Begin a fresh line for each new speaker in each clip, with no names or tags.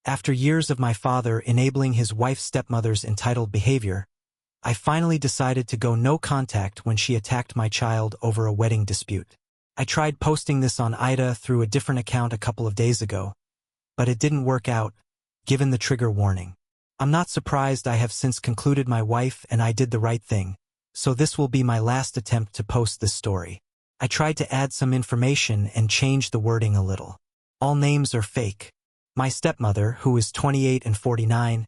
After years of my father enabling his wife's stepmother's entitled behavior, I finally decided to go no contact when she attacked my child over a wedding dispute. I tried posting this on Ida through a different account a couple of days ago, but it didn't work out, given the trigger warning. I'm not surprised. I have since concluded my wife and I did the right thing, so this will be my last attempt to post this story. I tried to add some information and change the wording a little. All names are fake. My stepmother, who is 28 and 49,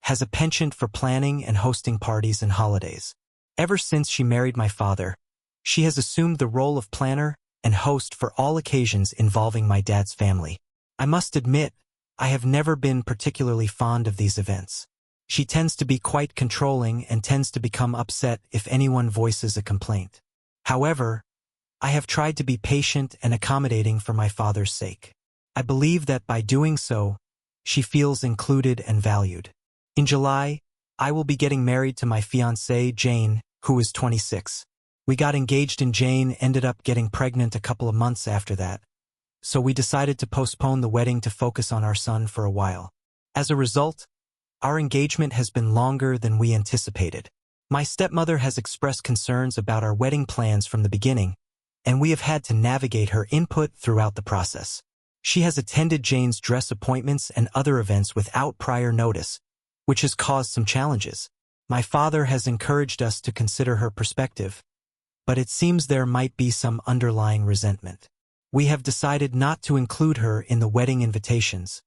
has a penchant for planning and hosting parties and holidays. Ever since she married my father, she has assumed the role of planner and host for all occasions involving my dad's family. I must admit, I have never been particularly fond of these events. She tends to be quite controlling and tends to become upset if anyone voices a complaint. However, I have tried to be patient and accommodating for my father's sake. I believe that by doing so, she feels included and valued. In July, I will be getting married to my fiancée, Jane, who is 26. We got engaged and Jane ended up getting pregnant a couple of months after that, so we decided to postpone the wedding to focus on our son for a while. As a result, our engagement has been longer than we anticipated. My stepmother has expressed concerns about our wedding plans from the beginning, and we have had to navigate her input throughout the process. She has attended Jane's dress appointments and other events without prior notice, which has caused some challenges. My father has encouraged us to consider her perspective, but it seems there might be some underlying resentment. We have decided not to include her in the wedding invitations,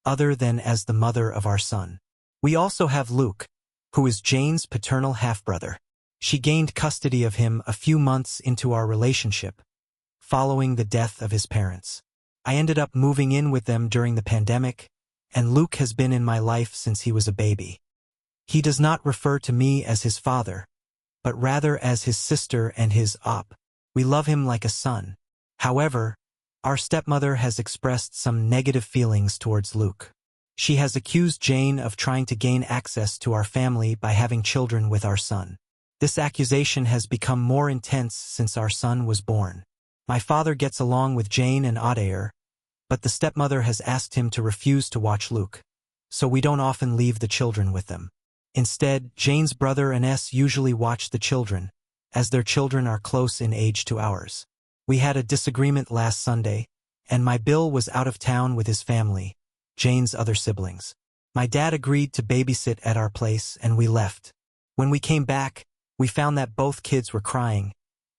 other than as the mother of our son. We also have Luke, who is Jane's paternal half-brother. She gained custody of him a few months into our relationship, following the death of his parents. I ended up moving in with them during the pandemic, and Luke has been in my life since he was a baby. He does not refer to me as his father, but rather as his sister and his op. We love him like a son. However, our stepmother has expressed some negative feelings towards Luke. She has accused Jane of trying to gain access to our family by having children with our son. This accusation has become more intense since our son was born. My father gets along with Jane and Adair, but the stepmother has asked him to refuse to watch Luke, so we don't often leave the children with them. Instead, Jane's brother and S usually watch the children, as their children are close in age to ours. We had a disagreement last Sunday, and my Bill was out of town with his family, Jane's other siblings. My dad agreed to babysit at our place and we left. When we came back, we found that both kids were crying,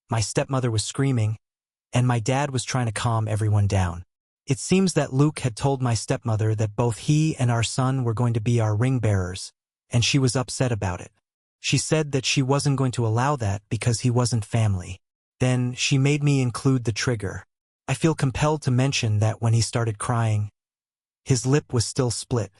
my stepmother was screaming, and my dad was trying to calm everyone down. It seems that Luke had told my stepmother that both he and our son were going to be our ring bearers, and she was upset about it. She said that she wasn't going to allow that because he wasn't family. Then she made me include the trigger. I feel compelled to mention that when he started crying, his lip was still split.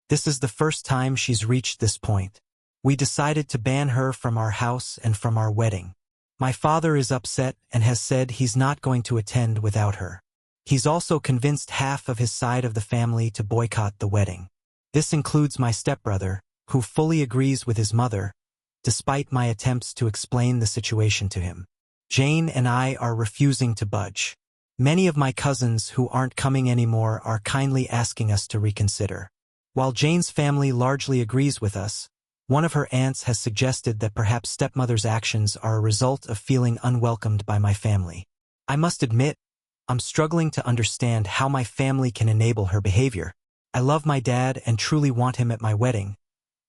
This is the first time she's reached this point. We decided to ban her from our house and from our wedding. My father is upset and has said he's not going to attend without her. He's also convinced half of his side of the family to boycott the wedding. This includes my stepbrother, who fully agrees with his mother, despite my attempts to explain the situation to him. Jane and I are refusing to budge. Many of my cousins who aren't coming anymore are kindly asking us to reconsider. While Jane's family largely agrees with us, one of her aunts has suggested that perhaps stepmother's actions are a result of feeling unwelcomed by my family. I must admit, I'm struggling to understand how my family can enable her behavior. I love my dad and truly want him at my wedding,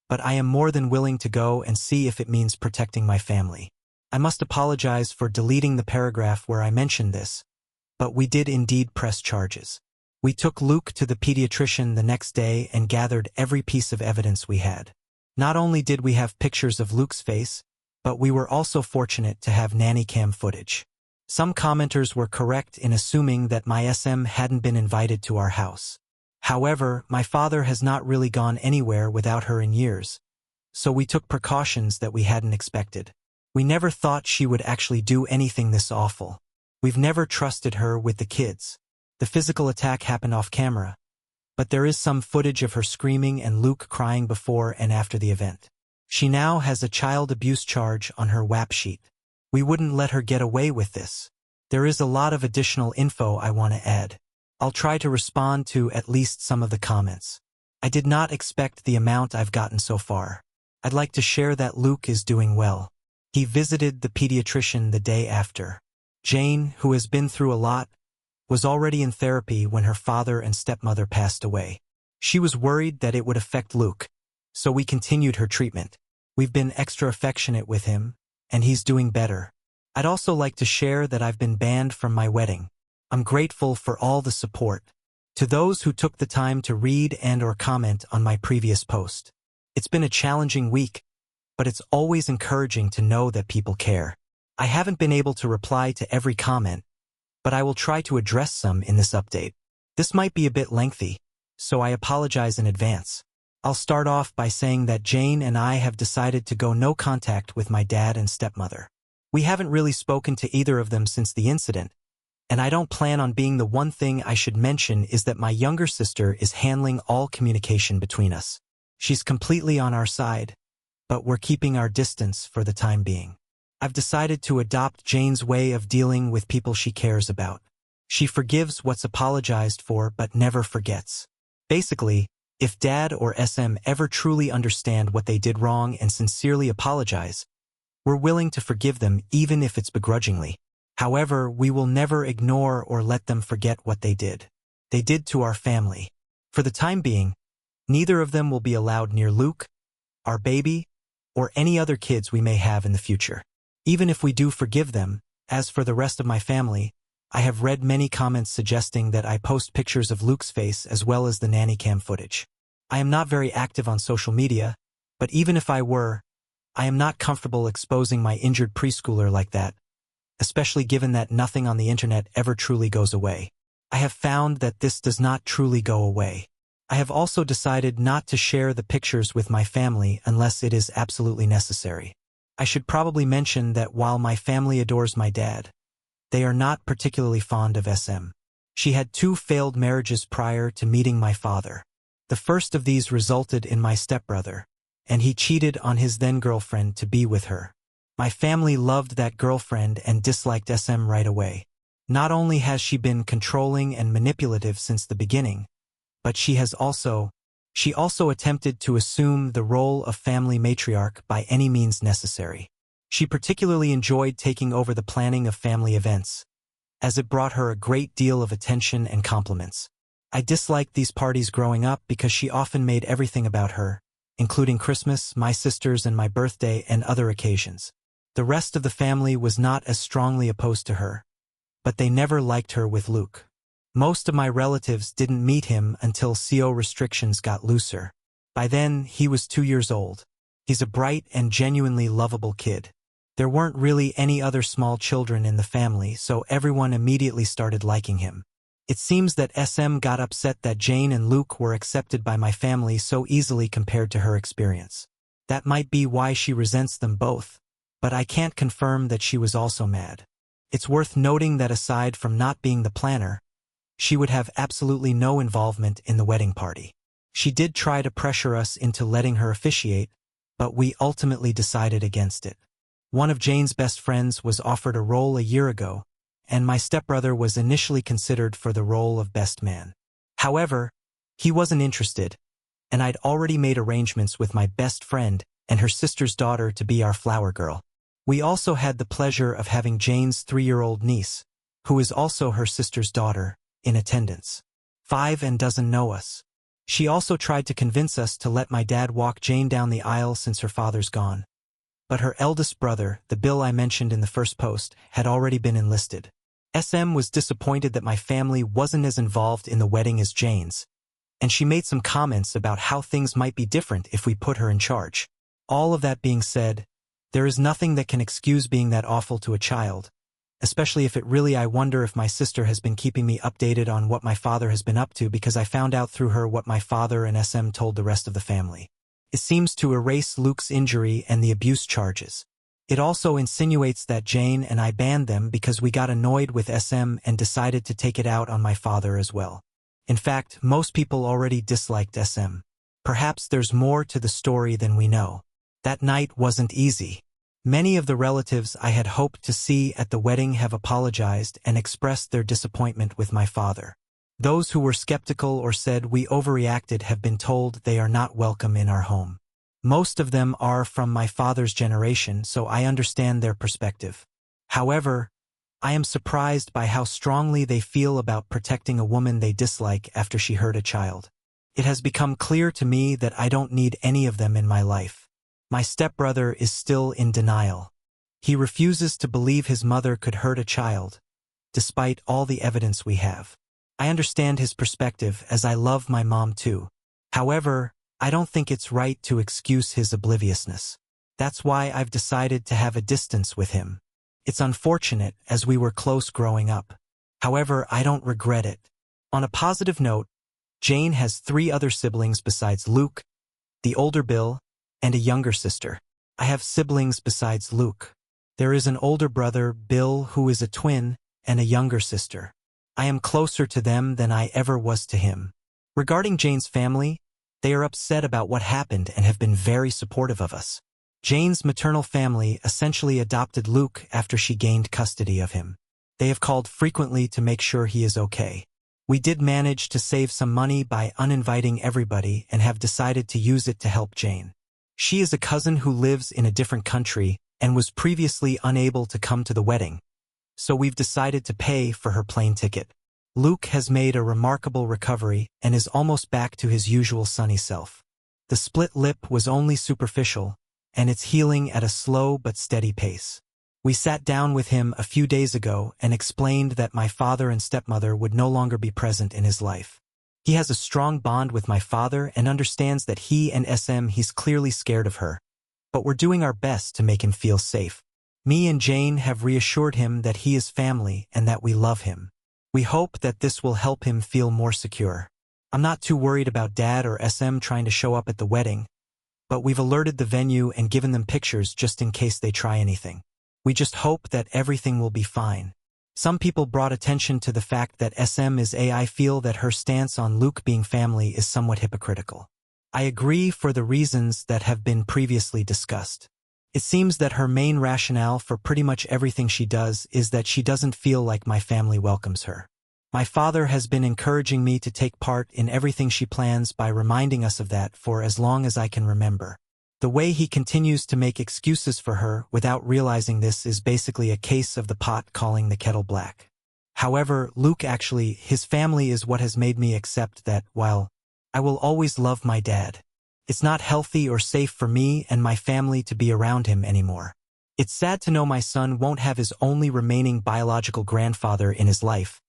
but I am more than willing to go and see if it means protecting my family. I must apologize for deleting the paragraph where I mentioned this, but we did indeed press charges. We took Luke to the pediatrician the next day and gathered every piece of evidence we had. Not only did we have pictures of Luke's face, but we were also fortunate to have nanny cam footage. Some commenters were correct in assuming that my SM hadn't been invited to our house. However, my father has not really gone anywhere without her in years, so we took precautions that we hadn't expected. We never thought she would actually do anything this awful. We've never trusted her with the kids. The physical attack happened off camera, but there is some footage of her screaming and Luke crying before and after the event. She now has a child abuse charge on her WAP sheet. We wouldn't let her get away with this. There is a lot of additional info I want to add. I'll try to respond to at least some of the comments. I did not expect the amount I've gotten so far. I'd like to share that Luke is doing well. He visited the pediatrician the day after. Jane, who has been through a lot, was already in therapy when her father and stepmother passed away. She was worried that it would affect Luke, so we continued her treatment. We've been extra affectionate with him, and he's doing better. I'd also like to share that I've been banned from my wedding. I'm grateful for all the support. To those who took the time to read and/or comment on my previous post. It's been a challenging week, but it's always encouraging to know that people care. I haven't been able to reply to every comment, but I will try to address some in this update. This might be a bit lengthy, so I apologize in advance. I'll start off by saying that Jane and I have decided to go no contact with my dad and stepmother. We haven't really spoken to either of them since the incident, and I don't plan on being the one thing I should mention is that my younger sister is handling all communication between us. She's completely on our side, but we're keeping our distance for the time being. I've decided to adopt Jane's way of dealing with people she cares about. She forgives what's apologized for but never forgets. Basically, if Dad or SM ever truly understand what they did wrong and sincerely apologize, we're willing to forgive them even if it's begrudgingly. However, we will never ignore or let them forget what they did. They did to our family. For the time being, neither of them will be allowed near Luke, our baby, or any other kids we may have in the future. Even if we do forgive them, as for the rest of my family, I have read many comments suggesting that I post pictures of Luke's face as well as the nanny cam footage. I am not very active on social media, but even if I were, I am not comfortable exposing my injured preschooler like that, especially given that nothing on the internet ever truly goes away. I have found that this does not truly go away. I have also decided not to share the pictures with my family unless it is absolutely necessary. I should probably mention that while my family adores my dad, they are not particularly fond of SM. She had 2 failed marriages prior to meeting my father. The first of these resulted in my stepbrother, and he cheated on his then-girlfriend to be with her. My family loved that girlfriend and disliked SM right away. Not only has she been controlling and manipulative since the beginning, but she also attempted to assume the role of family matriarch by any means necessary. She particularly enjoyed taking over the planning of family events, as it brought her a great deal of attention and compliments. I disliked these parties growing up because she often made everything about her, including Christmas, my sisters, and my birthday and other occasions. The rest of the family was not as strongly opposed to her, but they never liked her with Luke. Most of my relatives didn't meet him until CO restrictions got looser. By then, he was 2 years old. He's a bright and genuinely lovable kid. There weren't really any other small children in the family, so everyone immediately started liking him. It seems that SM got upset that Jane and Luke were accepted by my family so easily compared to her experience. That might be why she resents them both, but I can't confirm that she was also mad. It's worth noting that aside from not being the planner, she would have absolutely no involvement in the wedding party. She did try to pressure us into letting her officiate, but we ultimately decided against it. One of Jane's best friends was offered a role a year ago, and my stepbrother was initially considered for the role of best man. However, he wasn't interested, and I'd already made arrangements with my best friend and her sister's daughter to be our flower girl. We also had the pleasure of having Jane's 3-year-old niece, who is also her sister's daughter, in attendance. 5 and doesn't know us. She also tried to convince us to let my dad walk Jane down the aisle since her father's gone. But her eldest brother, the Bill I mentioned in the first post, had already been enlisted. SM was disappointed that my family wasn't as involved in the wedding as Jane's, and she made some comments about how things might be different if we put her in charge. All of that being said, there is nothing that can excuse being that awful to a child, especially if I wonder if my sister has been keeping me updated on what my father has been up to because I found out through her what my father and SM told the rest of the family. It seems to erase Luke's injury and the abuse charges. It also insinuates that Jane and I banned them because we got annoyed with SM and decided to take it out on my father as well. In fact, most people already disliked SM. Perhaps there's more to the story than we know. That night wasn't easy. Many of the relatives I had hoped to see at the wedding have apologized and expressed their disappointment with my father. Those who were skeptical or said we overreacted have been told they are not welcome in our home. Most of them are from my father's generation, so I understand their perspective. However, I am surprised by how strongly they feel about protecting a woman they dislike after she hurt a child. It has become clear to me that I don't need any of them in my life. My stepbrother is still in denial. He refuses to believe his mother could hurt a child, despite all the evidence we have. I understand his perspective, as I love my mom too. However, I don't think it's right to excuse his obliviousness. That's why I've decided to have a distance with him. It's unfortunate, as we were close growing up. However, I don't regret it. On a positive note, Jane has 3 other siblings besides Luke, the older Bill, and a younger sister. I have siblings besides Luke. There is an older brother, Bill, who is a twin, and a younger sister. I am closer to them than I ever was to him. Regarding Jane's family, they are upset about what happened and have been very supportive of us. Jane's maternal family essentially adopted Luke after she gained custody of him. They have called frequently to make sure he is okay. We did manage to save some money by uninviting everybody and have decided to use it to help Jane. She is a cousin who lives in a different country and was previously unable to come to the wedding, so we've decided to pay for her plane ticket. Luke has made a remarkable recovery and is almost back to his usual sunny self. The split lip was only superficial, and it's healing at a slow but steady pace. We sat down with him a few days ago and explained that my father and stepmother would no longer be present in his life. He has a strong bond with my father and understands that he's clearly scared of her, but we're doing our best to make him feel safe. Me and Jane have reassured him that he is family and that we love him. We hope that this will help him feel more secure. I'm not too worried about Dad or SM trying to show up at the wedding, but we've alerted the venue and given them pictures just in case they try anything. We just hope that everything will be fine. Some people brought attention to the fact that SM is I feel that her stance on Luke being family is somewhat hypocritical. I agree for the reasons that have been previously discussed. It seems that her main rationale for pretty much everything she does is that she doesn't feel like my family welcomes her. My father has been encouraging me to take part in everything she plans by reminding us of that for as long as I can remember. The way he continues to make excuses for her without realizing this is basically a case of the pot calling the kettle black. However, Luke his family is what has made me accept that, while I will always love my dad, it's not healthy or safe for me and my family to be around him anymore. It's sad to know my son won't have his only remaining biological grandfather in his life,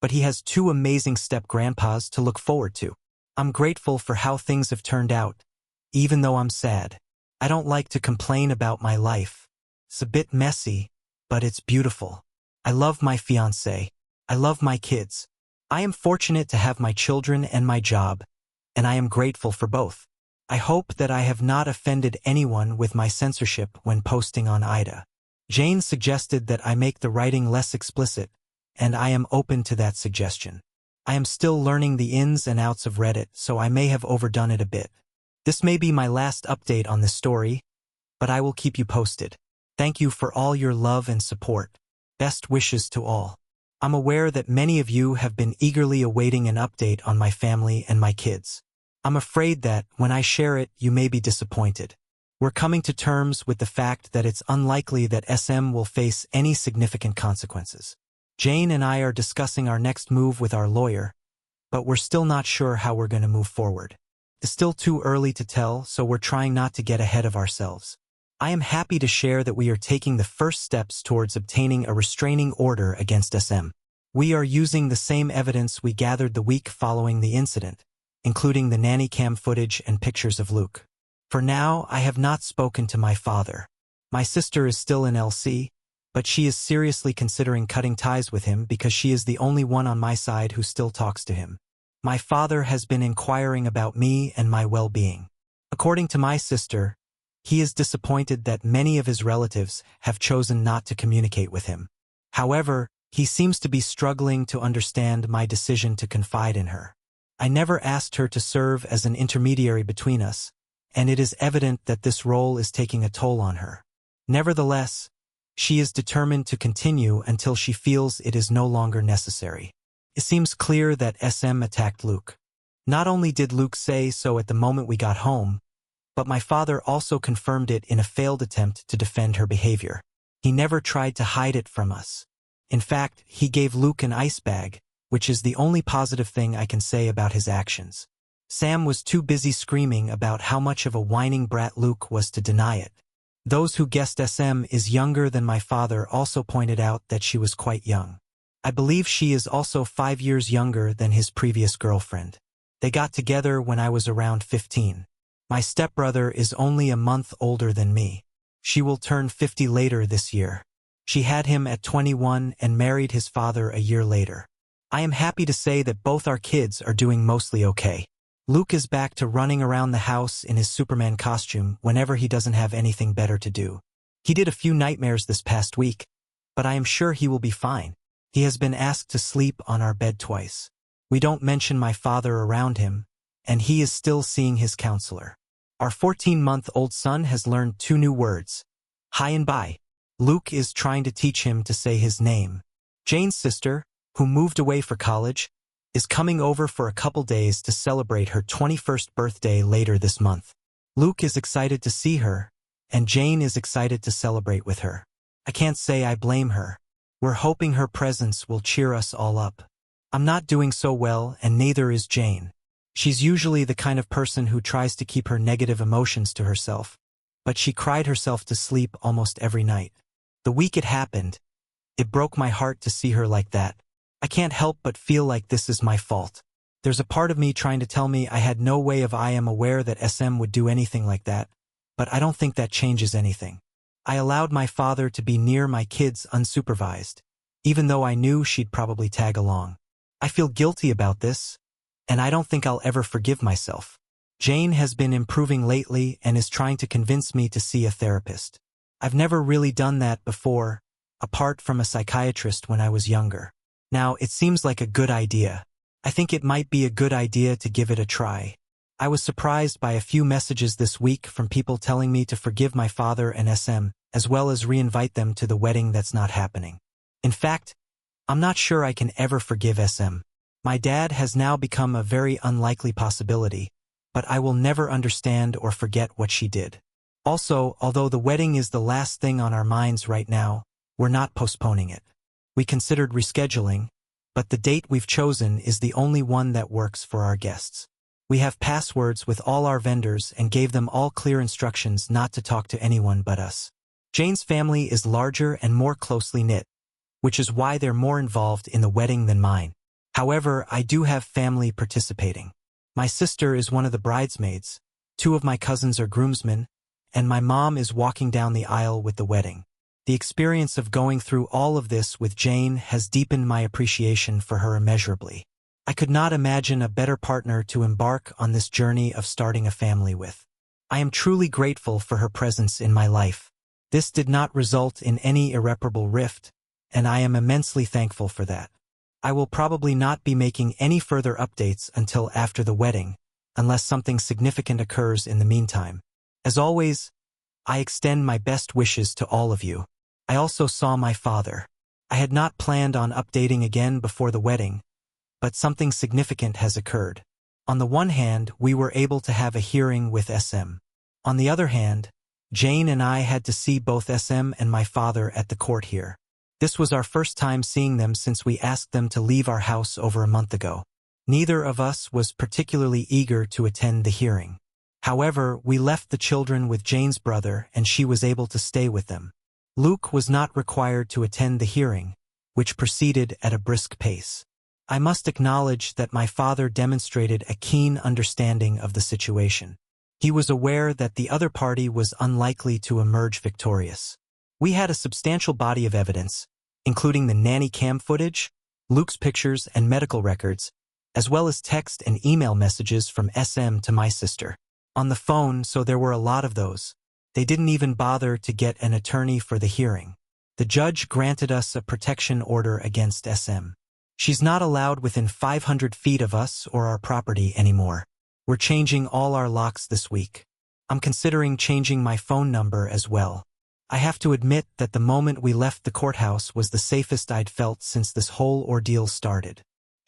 but he has 2 amazing step-grandpas to look forward to. I'm grateful for how things have turned out, even though I'm sad. I don't like to complain about my life. It's a bit messy, but it's beautiful. I love my fiancé. I love my kids. I am fortunate to have my children and my job, and I am grateful for both. I hope that I have not offended anyone with my censorship when posting on Ida. Jane suggested that I make the writing less explicit, and I am open to that suggestion. I am still learning the ins and outs of Reddit, so I may have overdone it a bit. This may be my last update on this story, but I will keep you posted. Thank you for all your love and support. Best wishes to all. I'm aware that many of you have been eagerly awaiting an update on my family and my kids. I'm afraid that, when I share it, you may be disappointed. We're coming to terms with the fact that it's unlikely that SM will face any significant consequences. Jane and I are discussing our next move with our lawyer, but we're still not sure how we're going to move forward. It's still too early to tell, so we're trying not to get ahead of ourselves. I am happy to share that we are taking the first steps towards obtaining a restraining order against SM. We are using the same evidence we gathered the week following the incident, including the nanny cam footage and pictures of Luke. For now, I have not spoken to my father. My sister is still in LC, but she is seriously considering cutting ties with him because she is the only one on my side who still talks to him. My father has been inquiring about me and my well-being. According to my sister, he is disappointed that many of his relatives have chosen not to communicate with him. However, he seems to be struggling to understand my decision to confide in her. I never asked her to serve as an intermediary between us, and it is evident that this role is taking a toll on her. Nevertheless, she is determined to continue until she feels it is no longer necessary. It seems clear that SM attacked Luke. Not only did Luke say so at the moment we got home, but my father also confirmed it in a failed attempt to defend her behavior. He never tried to hide it from us. In fact, he gave Luke an ice bag, which is the only positive thing I can say about his actions. Sam was too busy screaming about how much of a whining brat Luke was to deny it. Those who guessed SM is younger than my father also pointed out that she was quite young. I believe she is also 5 years younger than his previous girlfriend. They got together when I was around 15. My stepbrother is only a month older than me. She will turn 50 later this year. She had him at 21 and married his father a year later. I am happy to say that both our kids are doing mostly okay. Luke is back to running around the house in his Superman costume whenever he doesn't have anything better to do. He did a few nightmares this past week, but I am sure he will be fine. He has been asked to sleep on our bed twice. We don't mention my father around him, and he is still seeing his counselor. Our 14-month-old son has learned 2 new words, hi and bye. Luke is trying to teach him to say his name. Jane's sister, who moved away for college, is coming over for a couple days to celebrate her 21st birthday later this month. Luke is excited to see her, and Jane is excited to celebrate with her. I can't say I blame her. We're hoping her presence will cheer us all up. I'm not doing so well, and neither is Jane. She's usually the kind of person who tries to keep her negative emotions to herself, but she cried herself to sleep almost every night. The week it happened, it broke my heart to see her like that. I can't help but feel like this is my fault. There's a part of me trying to tell me I had no way of I am aware that SM would do anything like that, but I don't think that changes anything. I allowed my father to be near my kids unsupervised, even though I knew she'd probably tag along. I feel guilty about this, and I don't think I'll ever forgive myself. Jane has been improving lately and is trying to convince me to see a therapist. I've never really done that before, apart from a psychiatrist when I was younger. Now, it seems like a good idea. I think it might be a good idea to give it a try. I was surprised by a few messages this week from people telling me to forgive my father and SM, as well as reinvite them to the wedding that's not happening. In fact, I'm not sure I can ever forgive SM. My dad has now become a very unlikely possibility, but I will never understand or forget what she did. Also, although the wedding is the last thing on our minds right now, we're not postponing it. We considered rescheduling, but the date we've chosen is the only one that works for our guests. We have passwords with all our vendors and gave them all clear instructions not to talk to anyone but us. Jane's family is larger and more closely knit, which is why they're more involved in the wedding than mine. However, I do have family participating. My sister is one of the bridesmaids, 2 of my cousins are groomsmen, and my mom is walking down the aisle with the wedding. The experience of going through all of this with Jane has deepened my appreciation for her immeasurably. I could not imagine a better partner to embark on this journey of starting a family with. I am truly grateful for her presence in my life. This did not result in any irreparable rift, and I am immensely thankful for that. I will probably not be making any further updates until after the wedding, unless something significant occurs in the meantime. As always, I extend my best wishes to all of you. I also saw my father. I had not planned on updating again before the wedding, but something significant has occurred. On the one hand, we were able to have a hearing with SM. On the other hand, Jane and I had to see both SM and my father at the court here. This was our first time seeing them since we asked them to leave our house over a month ago. Neither of us was particularly eager to attend the hearing. However, we left the children with Jane's brother and she was able to stay with them. Luke was not required to attend the hearing, which proceeded at a brisk pace. I must acknowledge that my father demonstrated a keen understanding of the situation. He was aware that the other party was unlikely to emerge victorious. We had a substantial body of evidence, including the nanny cam footage, Luke's pictures and medical records, as well as text and email messages from SM to my sister. On the phone, so there were a lot of those. They didn't even bother to get an attorney for the hearing. The judge granted us a protection order against SM. She's not allowed within 500 feet of us or our property anymore. We're changing all our locks this week. I'm considering changing my phone number as well. I have to admit that the moment we left the courthouse was the safest I'd felt since this whole ordeal started.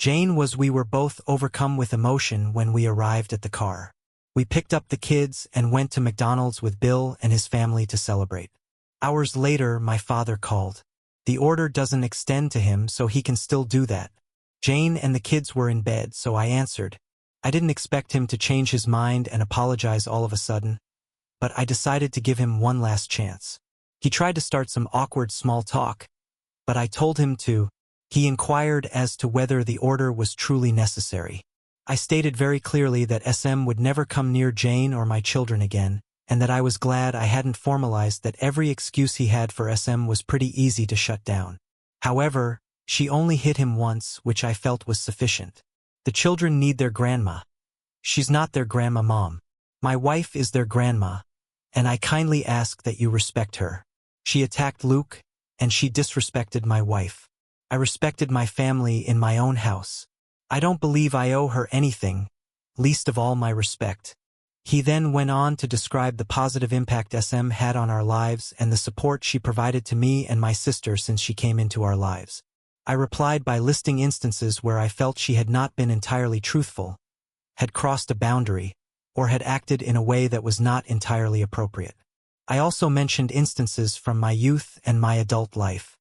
We were both overcome with emotion when we arrived at the car. We picked up the kids and went to McDonald's with Bill and his family to celebrate. Hours later, my father called. The order doesn't extend to him, so he can still do that. Jane and the kids were in bed, so I answered. I didn't expect him to change his mind and apologize all of a sudden, but I decided to give him one last chance. He tried to start some awkward small talk, but I told him to. He inquired as to whether the order was truly necessary. I stated very clearly that SM would never come near Jane or my children again, and that I was glad I hadn't formalized that every excuse he had for SM was pretty easy to shut down. However, she only hit him once, which I felt was sufficient. The children need their grandma. She's not their grandma mom. My wife is their grandma, and I kindly ask that you respect her. She attacked Luke, and she disrespected my wife. I respected my family in my own house. I don't believe I owe her anything, least of all my respect. He then went on to describe the positive impact SM had on our lives and the support she provided to me and my sister since she came into our lives. I replied by listing instances where I felt she had not been entirely truthful, had crossed a boundary, or had acted in a way that was not entirely appropriate. I also mentioned instances from my youth and my adult life.